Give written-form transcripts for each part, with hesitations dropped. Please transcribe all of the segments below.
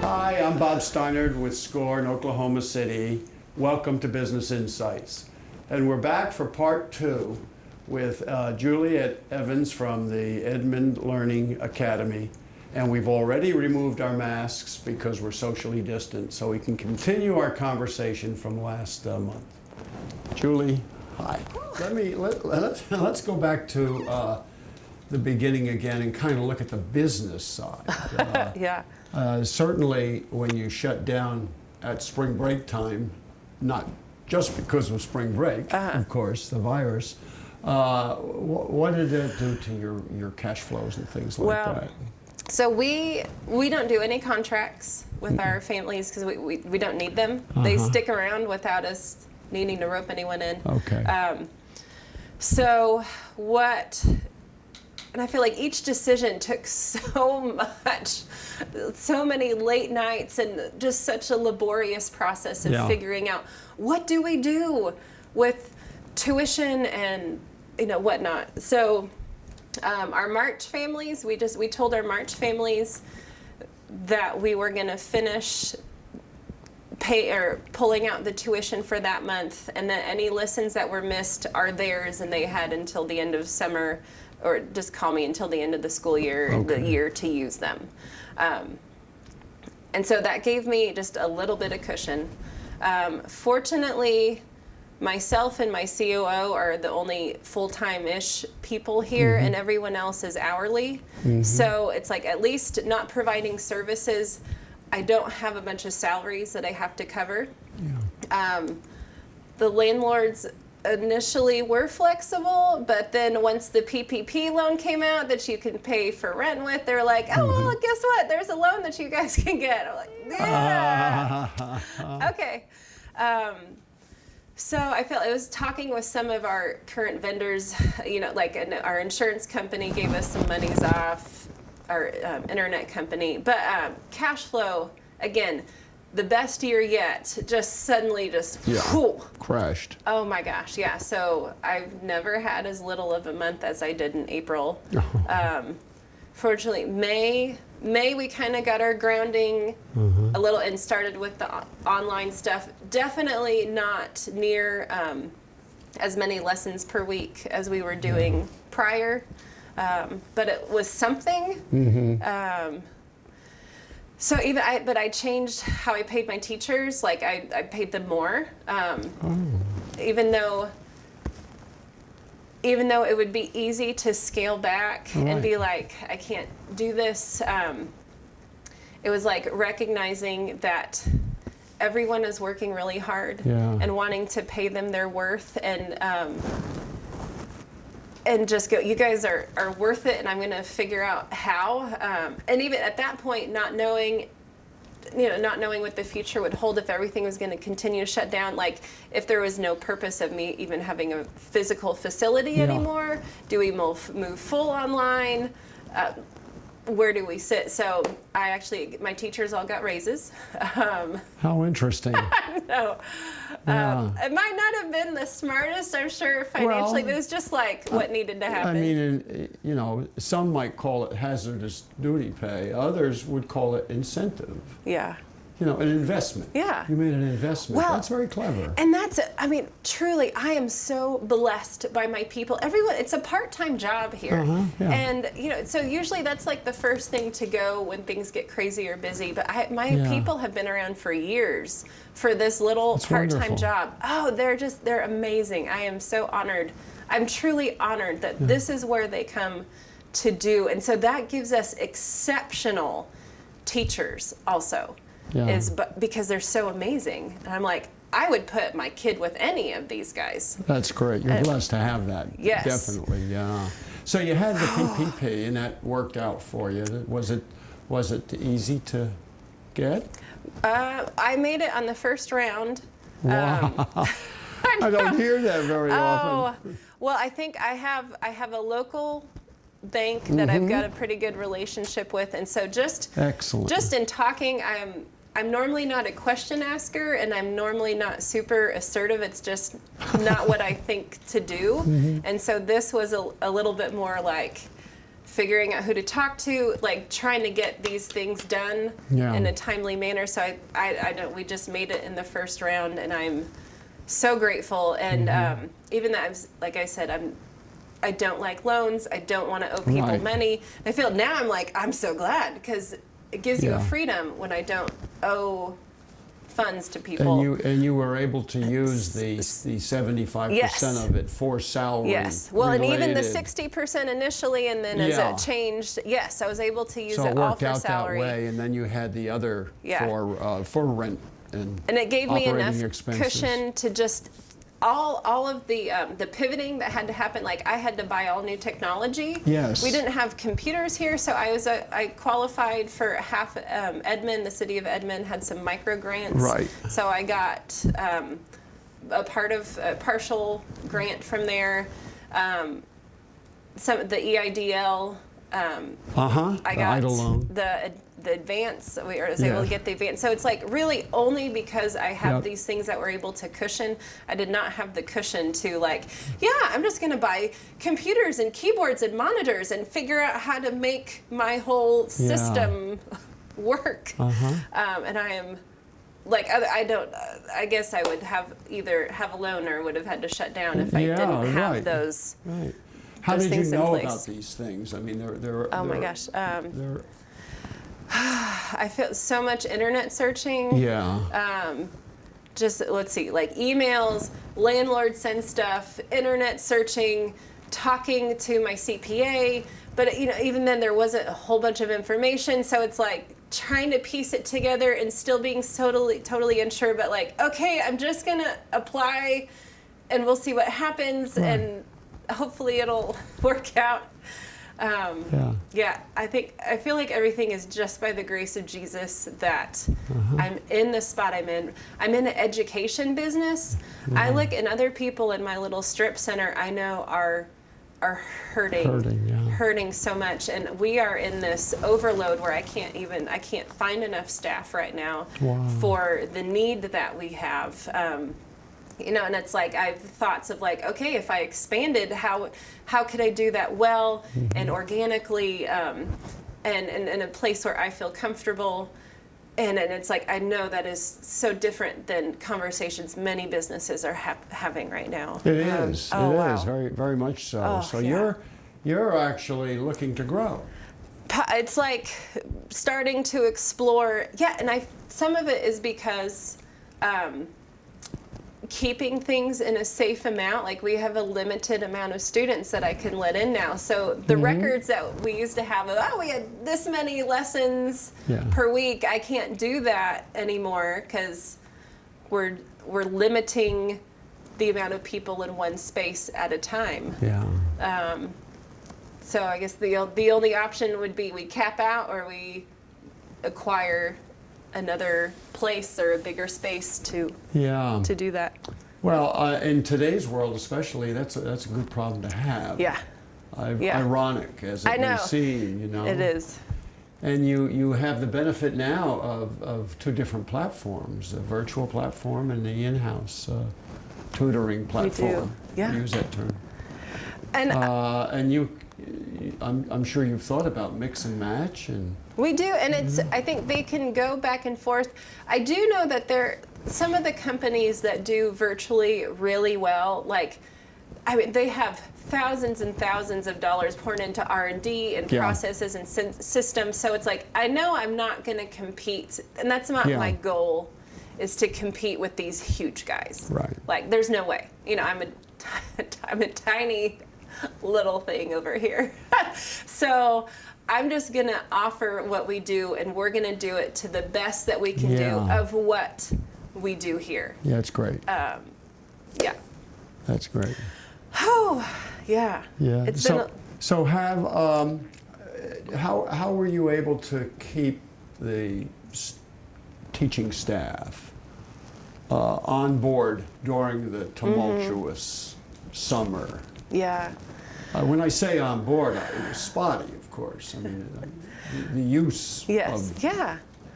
Hi, I'm Bob Steinard with SCORE in Oklahoma City. Welcome to Business Insights. And we're back for part 2 with Juliet Evans from the Edmond Learning Academy. And we've already removed our masks because we're socially distant, so we can continue our conversation from last month. Julie, hi. Let's go back to the beginning again and kind of look at the business side. Yeah. Certainly when you shut down at spring break time, not just because of spring break, of course, the virus, what did that do to your cash flows and things like that? So we don't do any contracts with our families because we don't need them. They stick around without us needing to rope anyone in. Okay. And I feel like each decision took so much, so many late nights, and just such a laborious process of figuring out what do we do with tuition and whatnot. So our March families, we told our March families that we were going to finish pulling out the tuition for that month, and that any lessons that were missed are theirs, and they had until the end of summer, or just call me until the end of the school year, the year to use them. And so that gave me just a little bit of cushion. Fortunately, myself and my COO are the only full-time-ish people here, and everyone else is hourly. So it's like, at least not providing services, I don't have a bunch of salaries that I have to cover. The landlords initially were flexible, but then once the PPP loan came out that you can pay for rent with, they're like, oh, well, guess what? There's a loan that you guys can get. I'm like, yeah. Okay. So I felt, I was talking with some of our current vendors, like our insurance company gave us some monies off, our internet company, but cash flow, again, the best year yet, just suddenly crashed. Oh my gosh, yeah. So I've never had as little of a month as I did in April. Fortunately, May we kind of got our grounding a little and started with the online stuff. Definitely not near as many lessons per week as we were doing prior, but it was something. So but I changed how I paid my teachers. Like I paid them more, even though it would be easy to scale back and be like, I can't do this. It was like recognizing that everyone is working really hard and wanting to pay them their worth, and just go, you guys are worth it, and I'm going to figure out how. And even at that point, not knowing what the future would hold, if everything was going to continue to shut down, like if there was no purpose of me even having a physical facility anymore, do we move full online? Where do we sit? So my teachers all got raises. How interesting. No. It might not have been the smartest, I'm sure, financially, but it was just like what needed to happen. I mean, some might call it hazardous duty pay. Others would call it incentive. Yeah. An investment. Yeah. You made an investment. Well, that's very clever. And truly, I am so blessed by my people. Everyone, it's a part-time job here. And, so usually that's like the first thing to go when things get crazy or busy. But my people have been around for years for this little part-time job. Oh, they're amazing. I am so honored. I'm truly honored that this is where they come to do. And so that gives us exceptional teachers also. Because they're so amazing. And I'm like, I would put my kid with any of these guys. That's great. You're blessed to have that. Yes. Definitely, yeah. So you had the PPP, and that worked out for you. Was it easy to get? I made it on the first round. Wow. I don't hear that very often. Well, I think I have a local bank that I've got a pretty good relationship with, and so just excellent. Just in talking, I'm normally not a question asker, and I'm normally not super assertive. It's just not what I think to do. And so this was a little bit more like figuring out who to talk to, like trying to get these things done in a timely manner. So I don't, we just made it in the first round, and I'm so grateful. And even though like I said, I don't like loans. I don't want to owe people money. I feel now I'm so glad, because it gives you a freedom when I don't owe funds to people. And you were able to use the 75% of it for salary. Yes. Well, and even the 60% initially, and then as it changed, yes, I was able to use it all for salary. So it worked out that way, and then you had the other for rent and it gave me enough expenses. Cushion to just all of the pivoting that had to happen. Like I had to buy all new technology. Yes. We didn't have computers here, so I qualified for half. Edmond, the city of Edmond, had some micro grants. Right. So I got a partial grant from there. Some the EIDL. I got EIDL loan. The advance. I was able to get the advance. So it's like really only because I have these things that were able to cushion. I did not have the cushion to I'm just going to buy computers and keyboards and monitors and figure out how to make my whole system work. And I am I guess I would either have a loan or would have had to shut down if I didn't have those. Right. How did you know about these things? I mean, my gosh. I feel so much internet searching. Just let's see, like emails, landlord send stuff, internet searching, talking to my CPA. But even then there wasn't a whole bunch of information. So it's like trying to piece it together and still being totally unsure. But okay, I'm just gonna apply, and we'll see what happens, and hopefully it'll work out. I feel like everything is just by the grace of Jesus that I'm in the spot I'm in. I'm in an education business. I look, and other people in my little strip center I know are hurting so much, and we are in this overload where I can't find enough staff right now for the need that we have. And it's like I have thoughts of okay, if I expanded, how could I do that well and organically, and in a place where I feel comfortable, and it's like I know that is so different than conversations many businesses are having right now. It is. It is very, very much so. You're actually looking to grow. It's like starting to explore. And some of it is because. Keeping things in a safe amount, like we have a limited amount of students that I can let in now. So the records that we used to have, we had this many lessons per week, I can't do that anymore because we're limiting the amount of people in one space at a time. So I guess the only option would be we cap out or we acquire another place or a bigger space to do that. Well, in today's world especially, that's a good problem to have. Ironic as it may seem, It is. And you have the benefit now of two different platforms, the virtual platform and the in-house tutoring platform. We do. Use that term. And I'm sure you've thought about mix and match and. We do, and I think they can go back and forth. I do know that some of the companies that do virtually really well, they have thousands and thousands of dollars poured into R&D and processes and systems. So it's like, I know I'm not going to compete, and that's not my goal, is to compete with these huge guys. Right. There's no way. I'm a tiny little thing over here. So I'm just going to offer what we do, and we're going to do it to the best that we can do of what we do here. Yeah, it's great. That's great. Oh, yeah. It's so how were you able to keep the teaching staff on board during the tumultuous summer? When I say on board, it was spotty, of course. I mean, the use of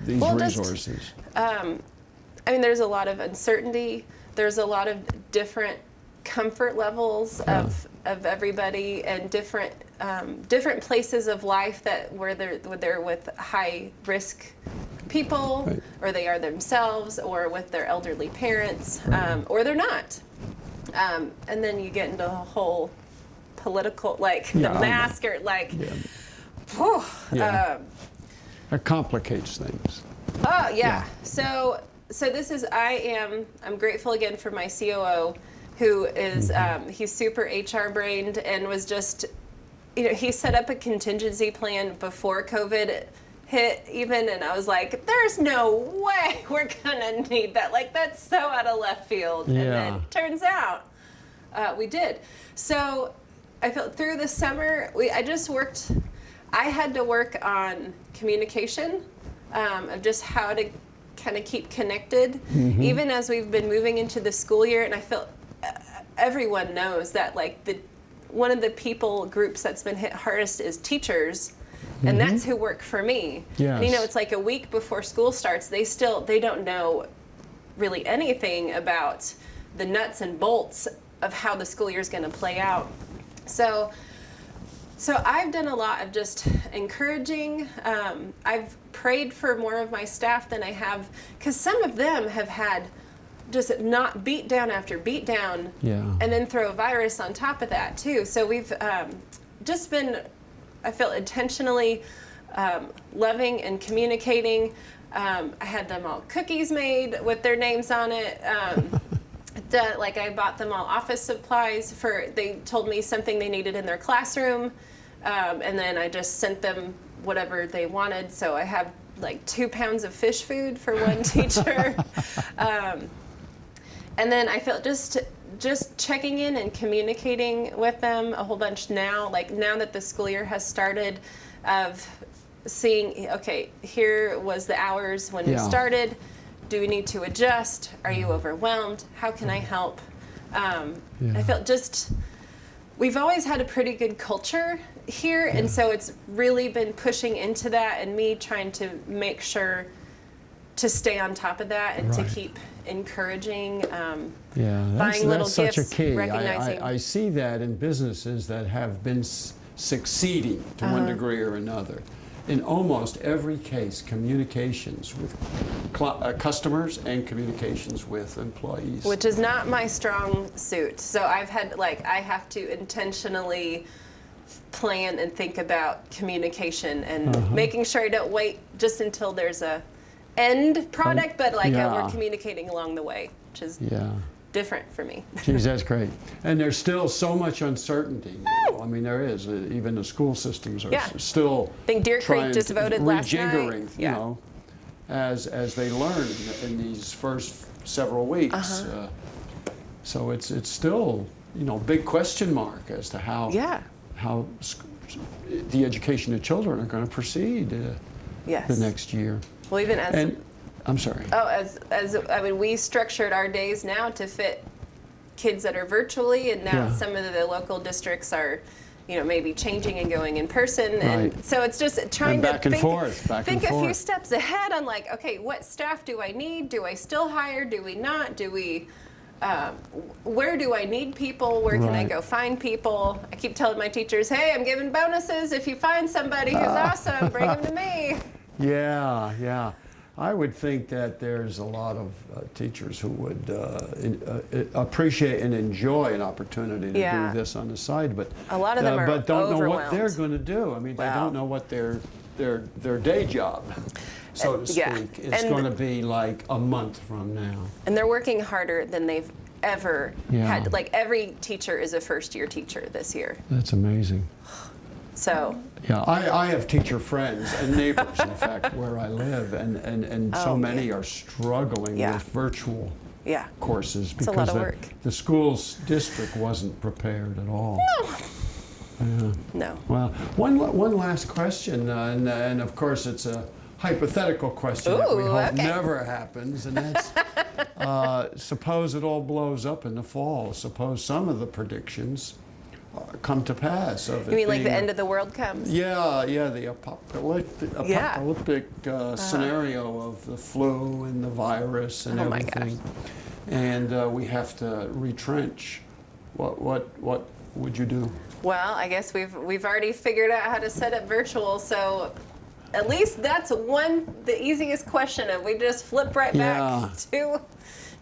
these Well, resources? I mean, there's a lot of uncertainty. There's a lot of different comfort levels of everybody, and different places of life where they're with high risk people, Right. or they are themselves, or with their elderly parents, or they're not. And then you get into a whole political, like Yeah, the mask, or like, whew, That complicates things. oh yeah. Yeah. So I'm grateful again for my COO, who is he's super HR brained, and was just, he set up a contingency plan before COVID hit even, and I was like, there's no way we're gonna need that. Like, that's so out of left field. Yeah. And then turns out we did. So I felt through the summer, I had to work on communication, of just how to kind of keep connected, even as we've been moving into the school year. And I feel everyone knows that, like, one of the people groups that's been hit hardest is teachers, and that's who work for me. Yes. And, it's like a week before school starts, they don't know really anything about the nuts and bolts of how the school year is going to play out. So I've done a lot of just encouraging. I've prayed for more of my staff than I have, because some of them have had just not beat down after beat down, and then throw a virus on top of that too. So we've just been, I feel, intentionally loving and communicating. I had them all cookies made with their names on it. Like, I bought them all office supplies they told me something they needed in their classroom, and then I just sent them whatever they wanted. So I have like 2 pounds of fish food for one teacher. And then I felt just checking in and communicating with them a whole bunch now, like now that the school year has started, of seeing, okay, here was the hours when we started. Do we need to adjust? Are you overwhelmed? How can I help? I felt we've always had a pretty good culture here, and so it's really been pushing into that, and me trying to make sure to stay on top of that, and to keep encouraging, buying little that's such gifts, a key. recognizing. I see that in businesses that have been succeeding to one degree or another. In almost every case, communications with customers and communications with employees. Which is not my strong suit. So I have to intentionally plan and think about communication, and making sure I don't wait just until there's a end product, but we're communicating along the way, which is different for me. Geez, that's great. And there's still so much uncertainty now. I mean, there is. Even the school systems are still I think Deer Creek just voted last night. Rejiggering, you know, as they learn in these first several weeks. So it's still, big question mark as to how the education of children are going to proceed the next year. Well, even as I'm sorry. Oh, I mean, we structured our days now to fit kids that are virtually, and now some of the local districts are, maybe changing and going in person, and so it's just trying to think a few steps ahead on, like, okay, what staff do I need? Do I still hire? Do we not? Do we? Where do I need people? Where can I go find people? I keep telling my teachers, hey, I'm giving bonuses if you find somebody who's awesome, bring them to me. Yeah. I would think that there's a lot of teachers who would appreciate and enjoy an opportunity to do this on the side, but a lot of them are but don't know what overwhelmed. they're going to do. I mean, they don't know what their day job, so to speak, is going to be like a month from now. And they're working harder than they've ever had. Like, every teacher is a first-year teacher this year. That's amazing. So. Yeah, I have teacher friends and neighbors, in fact, where I live, and so many are struggling with virtual courses because a lot of work. The school's district wasn't prepared at all. No. Well, one last question, and of course it's a hypothetical question that we hope never happens, and that's suppose it all blows up in the fall. Suppose some of the predictions come to pass. Of it You mean like the being end of the world comes? Yeah, the apocalyptic scenario of the flu and the virus and Oh my everything, and we have to retrench. What would you do? Well, I guess we've already figured out how to set up virtual, so at least that's the easiest question. Of we just flip right back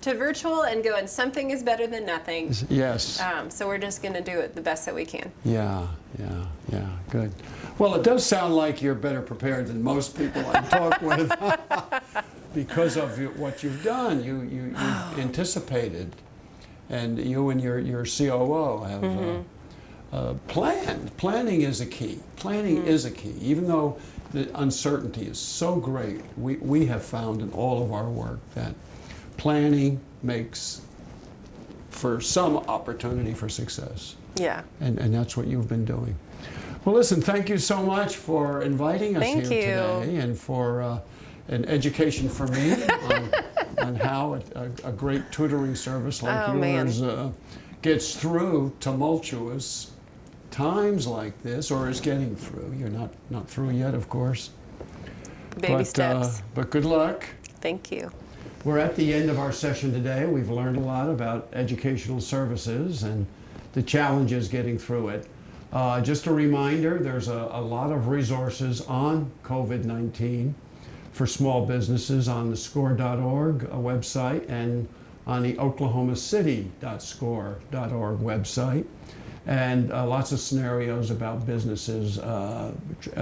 to virtual and go, and something is better than nothing. Yes. So we're just going to do it the best that we can. Yeah, good. Well, it does sound like you're better prepared than most people I talk with because of what you've done. You've anticipated, and you and your COO have planned. Planning is a key. Planning is a key. Even though the uncertainty is so great, we have found in all of our work that planning makes for some opportunity for success. Yeah. And that's what you've been doing. Well, listen, thank you so much for inviting us here today and for an education for me on how a great tutoring service like yours gets through tumultuous times like this, or is getting through. You're not through yet, of course. Baby steps. But good luck. Thank you. We're at the end of our session today. We've learned a lot about educational services and the challenges getting through it. Just a reminder, there's a lot of resources on COVID-19 for small businesses on the SCORE.org website and on the oklahomacity.score.org website. And lots of scenarios about businesses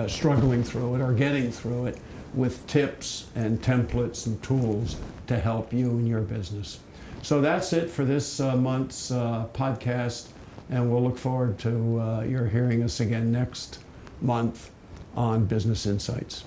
struggling through it or getting through it with tips and templates and tools to help you and your business. So that's it for this month's podcast, and we'll look forward to your hearing us again next month on Business Insights.